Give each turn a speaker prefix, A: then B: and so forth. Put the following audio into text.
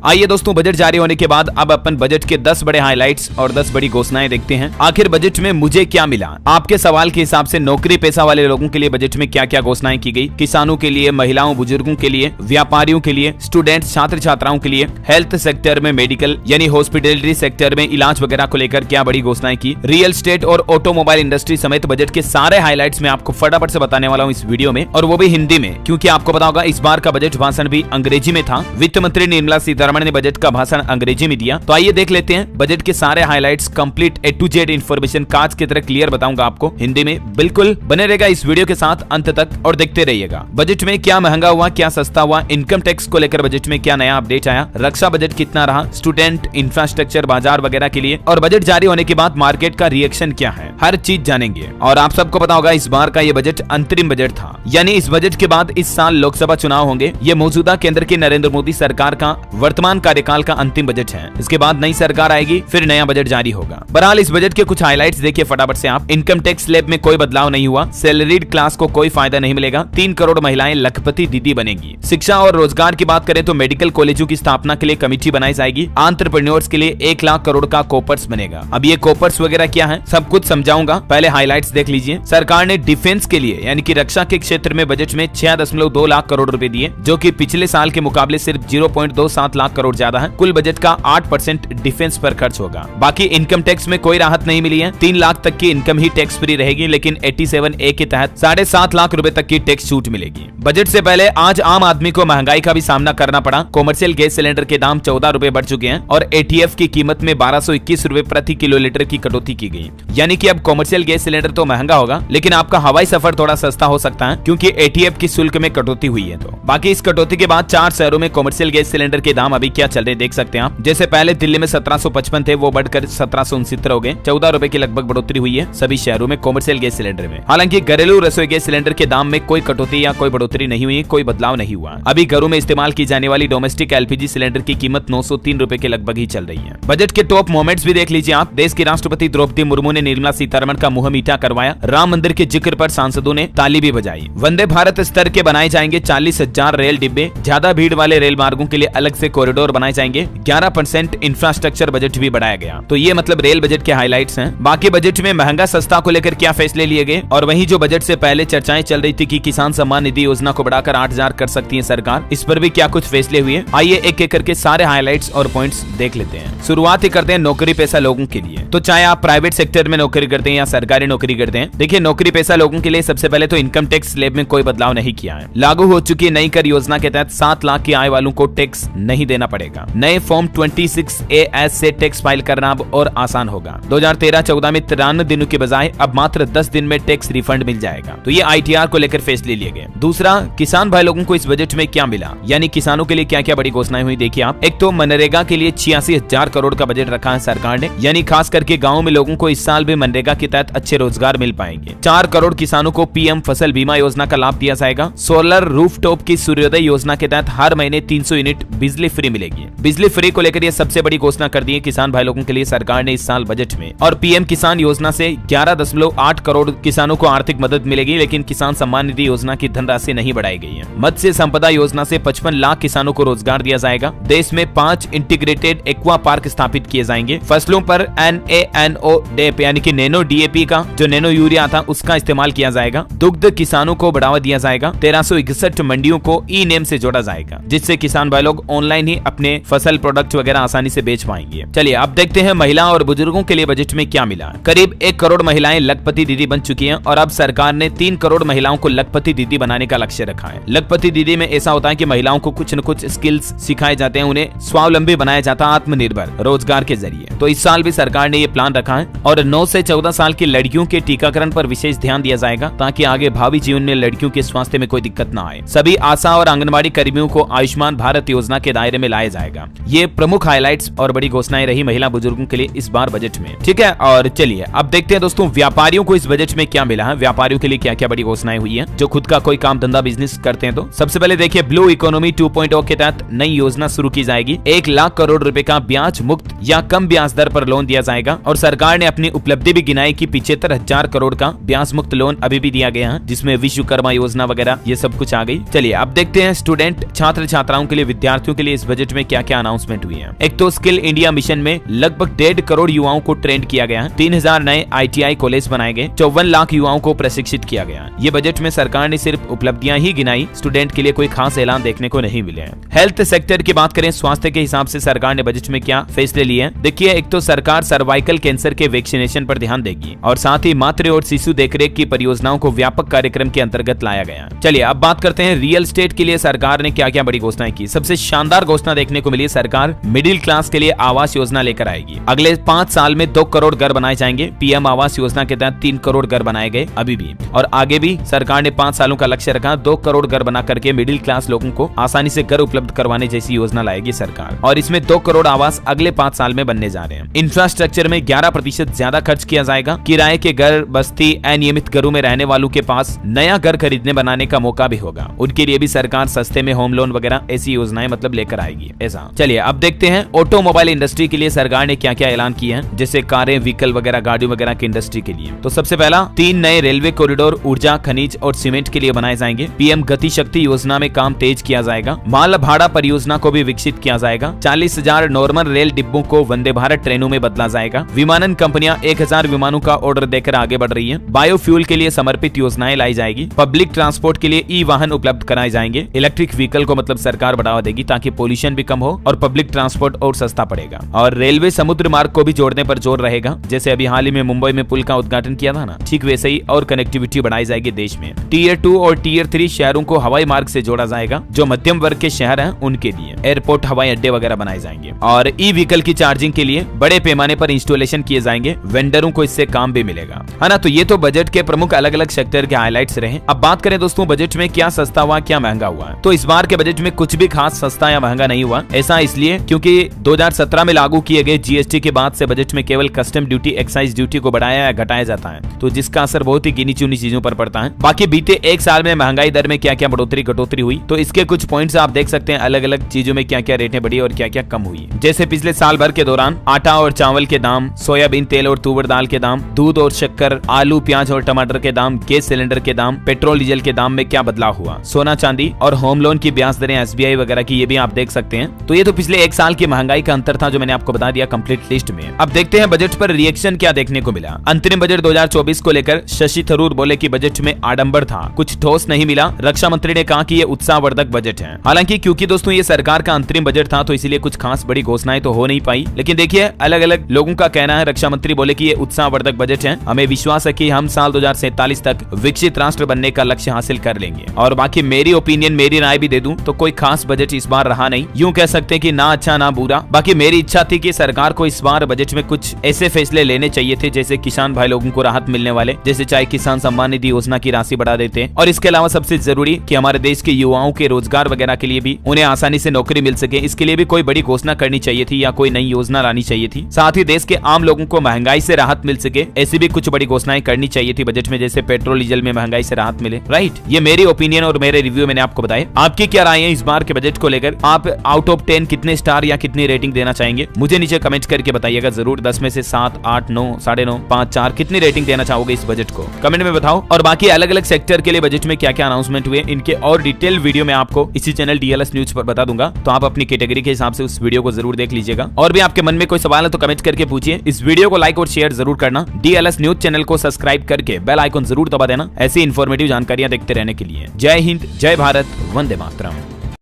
A: आइए दोस्तों, बजट जारी होने के बाद अब अपन बजट के 10 बड़े हाइलाइट्स और 10 बड़ी घोषणाएं देखते हैं। आखिर बजट में मुझे क्या मिला? आपके सवाल के हिसाब से नौकरी पेशा वाले लोगों के लिए बजट में क्या क्या घोषणाएं की गई, किसानों के लिए, महिलाओं बुजुर्गों के लिए, व्यापारियों के लिए, स्टूडेंट्स छात्र छात्राओं के लिए, हेल्थ सेक्टर में, मेडिकल यानी हॉस्पिटलिटी सेक्टर में इलाज वगैरह को लेकर क्या बड़ी घोषणाएं की, रियल एस्टेट और ऑटोमोबाइल इंडस्ट्री समेत बजट के सारे हाइलाइट्स में आपको फटाफट से बताने वाला हूं इस वीडियो में, और वो भी हिंदी में, क्योंकि आपको पता होगा इस बार का बजट भाषण भी अंग्रेजी में था। वित्त मंत्री निर्मला सीतारमण ने बजट का भाषण अंग्रेजी में दिया। तो आइए देख लेते हैं बजट के सारे highlights, complete A to Z information कांच की तरह क्लियर बताऊंगा आपको हिंदी में। बिल्कुल बने रहेगा इस वीडियो के साथ अंत तक और देखते रहिएगा। बजट में क्या महंगा हुआ, क्या सस्ता हुआ, इनकम टैक्स को लेकर बजट में क्या नया अपडेट आया, रक्षा बजट कितना रहा, स्टूडेंट, इंफ्रास्ट्रक्चर, बाजार वगैरह के लिए, और बजट जारी होने के बाद मार्केट का रिएक्शन क्या है, हर चीज जानेंगे। और आप सबको पता होगा इस बार का ये बजट अंतरिम बजट था, यानी इस बजट के बाद इस साल लोकसभा चुनाव होंगे। ये मौजूदा केंद्र की नरेंद्र मोदी सरकार का वर्तमान कार्यकाल का अंतिम बजट है। इसके बाद नई सरकार आएगी, फिर नया बजट जारी होगा। बहरहाल इस बजट के कुछ हाइलाइट्स देखिए फटाफट से आप। इनकम टैक्स स्लैब में कोई बदलाव नहीं हुआ, सैलरीड क्लास को कोई फायदा नहीं मिलेगा, 3 करोड़ महिलाएं लखपति दीदी बनेगी। शिक्षा और रोजगार की बात करें तो मेडिकल कॉलेजों की स्थापना के लिए कमेटी बनाई जाएगी। एंटरप्रेन्योर्स के लिए 1 लाख करोड़ का कोपर्स बनेगा। अब ये कोपर्स वगैरह क्या है सब कुछ समझाऊंगा, पहले हाइलाइट्स देख लीजिए। सरकार ने डिफेंस के लिए यानी कि रक्षा के क्षेत्र में बजट में 6.2 लाख करोड़ रुपए दिए, जो कि पिछले साल के मुकाबले सिर्फ 0.27 लाख करोड़ ज्यादा है। कुल बजट का 8% डिफेंस पर खर्च होगा। बाकी इनकम टैक्स में कोई राहत नहीं मिली है, 3 लाख तक की इनकम ही टैक्स फ्री रहेगी, लेकिन 87A के तहत 7.5 लाख रुपए तक की टैक्स छूट मिलेगी। बजट से पहले आज आम आदमी को महंगाई का भी सामना करना पड़ा। कॉमर्शियल गैस सिलेंडर के दाम 14 रुपए बढ़ चुके हैं और ATF की कीमत में 1221 रुपए प्रति किलोलीटर की कटौती की गई। यानी कि अब कॉमर्शियल गैस सिलेंडर तो महंगा होगा, लेकिन आपका हवाई सफर थोड़ा सस्ता हो सकता है, क्योंकि ATF की शुल्क में कटौती हुई है। तो बाकी इस कटौती के बाद 4 शहरों में कॉमर्शियल गैस सिलेंडर के दाम अभी क्या चल रहे देख सकते हैं आप। जैसे पहले दिल्ली में 1755 थे, वो बढ़कर 1769 हो गए, 14 रुपए की लगभग बढ़ोतरी हुई है सभी शहरों में कॉमर्शियल गैस सिलेंडर में। हालांकि घरेलू रसोई गैस सिलेंडर के दाम में कोई कटौती या कोई बढ़ोतरी नहीं हुई, कोई बदलाव नहीं हुआ। अभी घरों में इस्तेमाल की जाने वाली डोमेस्टिक LPG सिलेंडर की कीमत 903 रुपए के लगभग ही चल रही है। बजट के टॉप मोमेंट्स भी देख लीजिए आप। देश की राष्ट्रपति द्रौपदी मुर्मू ने निर्मला सीतारमण का मुंह मीठा करवाया। राम मंदिर के जिक्र पर सांसदों ने ताली भी बजाई। वंदे भारत स्तर के बनाए जाएंगे 40,000 रेल डिब्बे। ज्यादा भीड़ वाले रेल मार्गों के लिए अलग से कॉरिडोर बनाए जाएंगे। 11% इंफ्रास्ट्रक्चर बजट भी बढ़ाया गया। तो ये मतलब रेल बजट के हाइलाइट्स हैं। बाकी बजट में महंगा सस्ता को लेकर क्या फैसले लिए गए, और वहीं जो बजट से पहले चर्चाएं चल रही थी कि किसान सम्मान निधि योजना को बढ़ाकर 8,000 कर सकती है सरकार, इस पर भी क्या कुछ फैसले हुए। आइए एक एक करके सारे हाइलाइट्स और पॉइंट्स देख लेते हैं। शुरुआत ही करते हैं नौकरी पेशा लोगों के लिए। तो चाहे आप प्राइवेट सेक्टर में नौकरी करते हैं या सरकारी नौकरी करते हैं, देखिए नौकरी पेशा लोगों के लिए सबसे पहले तो इनकम टैक्स स्लैब में कोई बदलाव नहीं किया है। लागू हो चुकी नई कर योजना के तहत 7 लाख की आय वालों को टैक्स नहीं देना पड़ेगा। नए फॉर्म 26AS से टैक्स फाइल करना अब और आसान होगा। 2013-14 में 93 दिनों के बजाय अब मात्र 10 दिन में टैक्स रिफंड मिल जाएगा। तो ये ITR को लेकर फैसले लिए गए। दूसरा, किसान भाई लोगों को इस बजट में क्या मिला, यानी किसानों के लिए क्या क्या बड़ी घोषणाएं हुई देखिए आप। एक तो मनरेगा के लिए 86,000 करोड़ का बजट रखा है सरकार ने, यानी खास करके गाँव में लोगों को इस साल भी मनरेगा के तहत अच्छे रोजगार मिल पाएंगे। 4 करोड़ किसानों को PM फसल बीमा योजना का लाभ दिया जाएगा। सोलर रूफटॉप की सूर्योदय योजना के तहत हर महीने 300 यूनिट बिजली फ्री मिलेगी। बिजली फ्री को लेकर ये सबसे बड़ी घोषणा कर दी है किसान भाई लोगों के लिए सरकार ने इस साल बजट में। और PM किसान योजना से 11.8 करोड़ किसानों को आर्थिक मदद मिलेगी, लेकिन किसान सम्मान निधि योजना की धनराशि नहीं बढ़ाई गई है। मत्स्य संपदा योजना से 55 लाख किसानों को रोजगार दिया जाएगा। देश में 5 इंटीग्रेटेड एक्वा पार्क स्थापित किए जाएंगे। फसलों पर NaNO DAP यानी कि नैनो DAP का जो नैनो यूरिया था उसका इस्तेमाल किया जाएगा। दुग्ध किसानों को बढ़ावा दिया जाएगा। 1361 मंडियों को E-नेम से जोड़ा जाएगा, जिससे किसान भाई लोग ऑनलाइन ही अपने फसल प्रोडक्ट वगैरह आसानी से बेच पाएंगे। चलिए अब देखते हैं महिला और बुजुर्गों के लिए बजट में क्या मिला। करीब 1 करोड़ महिलाएं लखपति दीदी बन चुकी हैं और अब सरकार ने 3 करोड़ महिलाओं को लखपति दीदी बनाने का लक्ष्य रखा है। लखपति दीदी में ऐसा होता है कि महिलाओं को कुछ न कुछ स्किल्स सिखाए जाते हैं, उन्हें स्वावलंबी बनाया जाता है आत्मनिर्भर रोजगार के जरिए। तो इस साल भी सरकार ने ये प्लान रखा है और 9 से 14 साल की लड़कियों के टीकाकरण पर विशेष ध्यान दिया जाएगा, ताकि आगे भावी जीवन में लड़कियों के स्वास्थ्य में कोई दिक्कत न आए। सभी आशा और आंगनबाड़ी कर्मियों को आयुष्मान भारत योजना के दायरे में लाया जाएगा। ये प्रमुख हाइलाइट्स और बड़ी घोषणाएं रही महिला बुजुर्गों के लिए इस बार बजट में। ठीक है, और चलिए अब देखते हैं दोस्तों व्यापारियों को इस बजट में क्या मिला है, व्यापारियों के लिए क्या क्या बड़ी घोषणाएं हुई है जो खुद का कोई काम धंधा बिजनेस करते हैं। तो सबसे पहले देखिए ब्लू इकोनॉमी 2.0 के तहत नई योजना शुरू की जाएगी। 1 लाख करोड़ रुपए का ब्याज मुक्त या कम ब्याज दर पर लोन दिया जाएगा और सरकार ने अपनी उपलब्धि भी गिनाई कि 75,000 करोड़ का ब्याज मुक्त लोन अभी भी दिया गया है, जिसमें विश्वकर्मा योजना वगैरह ये सब कुछ आ गई। चलिए अब देखते हैं स्टूडेंट छात्र छात्राओं के लिए, विद्यार्थियों के लिए इस बजट में क्या क्या अनाउंसमेंट हुई है। एक तो स्किल इंडिया मिशन में लगभग 1.5 करोड़ युवाओं को ट्रेंड किया गया है। 3000 नए ITI कॉलेज बनाए गए। 54 लाख युवाओं को प्रशिक्षित किया गया। ये बजट में सरकार ने सिर्फ उपलब्धियां ही गिनाई, स्टूडेंट के लिए कोई खास ऐलान देखने को नहीं मिले हैं। हेल्थ सेक्टर की बात करें, स्वास्थ्य के हिसाब से सरकार ने बजट में क्या फैसले लिए हैं। देखिए, एक तो सरकार सर्वाइकल कैंसर के वैक्सीनेशन पर ध्यान देगी और साथ ही मातृ और शिशु देखरेख की परियोजनाओं को व्यापक कार्यक्रम के अंतर्गत लाया गया। चलिए अब बात करते हैं रियल एस्टेट के लिए सरकार ने क्या क्या बड़ी घोषणाएं की। सबसे शानदार घोषणा देखने को मिली, सरकार मिडिल क्लास के लिए आवास योजना लेकर आएगी। अगले 5 साल में 2 करोड़ घर बनाए जाएंगे। PM आवास योजना के तहत 3 करोड़ घर बनाए गए अभी भी, और आगे भी सरकार ने 5 सालों का लक्ष्य रखा। 2 करोड़ घर बना करके मिडिल क्लास लोगों को आसानी से घर उपलब्ध करवाने जैसी योजना लाएगी सरकार, और इसमें 2 करोड़ आवास अगले 5 साल में बनने जा रहे हैं। इंफ्रास्ट्रक्चर में 11% ज्यादा खर्च किया जाएगा। किराए के घर, बस्ती, अनियमित घरों में रहने वालों के पास नया घर खरीदने बनाने का मौका भी होगा। उनके लिए भी सरकार सस्ते में होम लोन वगैरह ऐसी योजनाएं मतलब लेकर आएगी ऐसा। चलिए अब देखते हैं ऑटोमोबाइल इंडस्ट्री के लिए सरकार ने क्या क्या ऐलान किए हैं, जैसे कारें, व्हीकल वगैरह, गाड़ी वगैरह की इंडस्ट्री के लिए। तो सबसे पहला 3 नए रेलवे कॉरिडोर ऊर्जा, खनिज और सीमेंट के लिए बनाए जाएंगे। PM गति शक्ति योजना में काम तेज किया जाएगा। माल भाड़ा परियोजना को भी विकसित किया जाएगा। 40,000 नॉर्मल रेल डिब्बों को वंदे भारत ट्रेनों में बदला जाएगा। विमानन कंपनियां 1000 विमानों का ऑर्डर देकर आगे बढ़ रही है। बायोफ्यूल के लिए समर्पित योजनाएं लाई जाएगी। पब्लिक ट्रांसपोर्ट के लिए ई-वाहन उपलब्ध कराए जाएंगे। इलेक्ट्रिक व्हीकल को मतलब सरकार बढ़ावा देगी ताकि पोल्यूशन भी कम हो और पब्लिक ट्रांसपोर्ट और सस्ता पड़ेगा। और रेलवे समुद्र मार्ग को भी जोड़ने पर जोर रहेगा। जैसे अभी हाल ही में मुंबई में पुल का उद्घाटन किया था ना, ठीक वैसे ही और कनेक्टिविटी बढ़ाई जाएगी देश में। Tier 2 और Tier 3 शहरों को हवाई मार्ग से जोड़ा जाएगा। जो मध्यम वर्ग के शहर हैं उनके लिए एयरपोर्ट, हवाई अड्डे वगैरह बनाए जाएंगे। और ई-व्हीकल की चार्जिंग के लिए बड़े पैमाने पर इंस्टॉलेशन किए जाएंगे। वेंडरों को इससे काम भी मिलेगा, है ना। तो ये तो बजट के प्रमुख अलग अलग सेक्टर के हाइलाइट्स रहे। अब बात करें दोस्तों बजट में क्या सस्ता हुआ, क्या महंगा हुआ। तो इस बार के बजट में कुछ भी खास सस्ता या महंगा नहीं हुआ। ऐसा इसलिए क्योंकि 2017 में लागू किए गए GST के बाद से बजट में केवल कस्टम ड्यूटी, एक्साइज ड्यूटी को बढ़ाया या घटाया जाता है, तो जिसका असर बहुत ही गिनी चुनी चीजों पर पड़ता है। बाकी बीते 1 साल में महंगाई दर में क्या क्या बढ़ोतरी घटोतरी हुई, तो इसके कुछ पॉइंट्स आप देख सकते हैं। अलग अलग चीजों में क्या क्या रेटें बढ़ी और क्या क्या कम हुई। जैसे पिछले साल भर के दौरान आटा और चावल के दाम, सोयाबीन तेल और तुअर दाल के दाम, दूध और शक्कर, आलू, प्याज और टमाटर के दाम, गैस सिलेंडर के दाम, पेट्रोल डीजल के दाम में क्या बदलाव हुआ, सोना चांदी और होम लोन की ब्याज दरें SBI वगैरह की, ये भी आप देख सकते हैं। तो ये तो पिछले 1 साल की महंगाई का अंतर था जो मैंने आपको बता दिया कंप्लीट लिस्ट में। अब देखते हैं बजट पर रिएक्शन क्या देखने को मिला। अंतरिम बजट 2024 को लेकर शशि थरूर बोले कि बजट में आडंबर था, कुछ ठोस नहीं मिला। रक्षा मंत्री ने कहा कि ये उत्साहवर्धक बजट है। हालांकि क्योंकि दोस्तों ये सरकार का अंतरिम बजट था तो इसलिए कुछ खास बड़ी घोषणाएं तो हो नहीं पाई। लेकिन देखिए अलग अलग लोगों का कहना है। रक्षा मंत्री बोले कि ये उत्साहवर्धक बजट है, हमें विश्वास है कि हम साल 2047 तक विकसित राष्ट्र बनने का लक्ष्य हासिल कर लेंगे। और बाकी मेरी ओपिनियन, मेरी राय भी दे दूं तो कोई खास बजट इस बार रहा नहीं। यूं कह सकते हैं कि ना अच्छा ना बुरा। बाकी मेरी इच्छा थी कि सरकार को इस बार बजट में कुछ ऐसे फैसले लेने चाहिए थे जैसे किसान भाई लोगों को राहत मिलने वाले, जैसे चाहे किसान सम्मान निधि योजना की राशि बढ़ा देते हैं। और इसके अलावा सबसे जरूरी कि हमारे देश के युवाओं के रोजगार वगैरह के लिए भी उन्हें आसानी से नौकरी मिल सके, इसके लिए भी कोई बड़ी घोषणा करनी चाहिए थी या कोई नई योजना लानी चाहिए थी। साथ ही देश के आम लोगों को महंगाई से राहत मिल सके, ऐसी भी कुछ बड़ी घोषणाएं करनी चाहिए थी बजट में, जैसे पेट्रोल डीजल में महंगाई से राहत मिले। राइट, ये मेरी ओपिनियन और मेरे रिव्यू मैंने आपको बताया। आपकी क्या राय है इस बार के बजट को लेकर? आप आउट ऑफ 10 कितने स्टार या कितनी रेटिंग देना चाहेंगे मुझे नीचे कमेंट करके बताइएगा जरूर। 10 में से 7, 8, 9, 9.5, 5, 4 कितनी रेटिंग देना चाहोगे इस बजट को कमेंट में बताओ। और बाकी अलग अलग सेक्टर के लिए बजट में क्या क्या अनाउंसमेंट हुए, इनके और डिटेल वीडियो में आपको इसी चैनल DLS न्यूज पर बता दूंगा, तो आप अपनी कैटेगरी के हिसाब से उस वीडियो को जरूर देख लीजिएगा। और भी आपके मन में कोई सवाल है तो कमेंट करके पूछिए। इस वीडियो को लाइक और शेयर जरूर करना। DLS न्यूज चैनल को सब्सक्राइब करके बेल आइकन जरूर दबा देना ऐसी इंफॉर्मेटिव जानकारियां देखते रहने के लिए। जय हिंद, जय भारत, वंदे मातरम।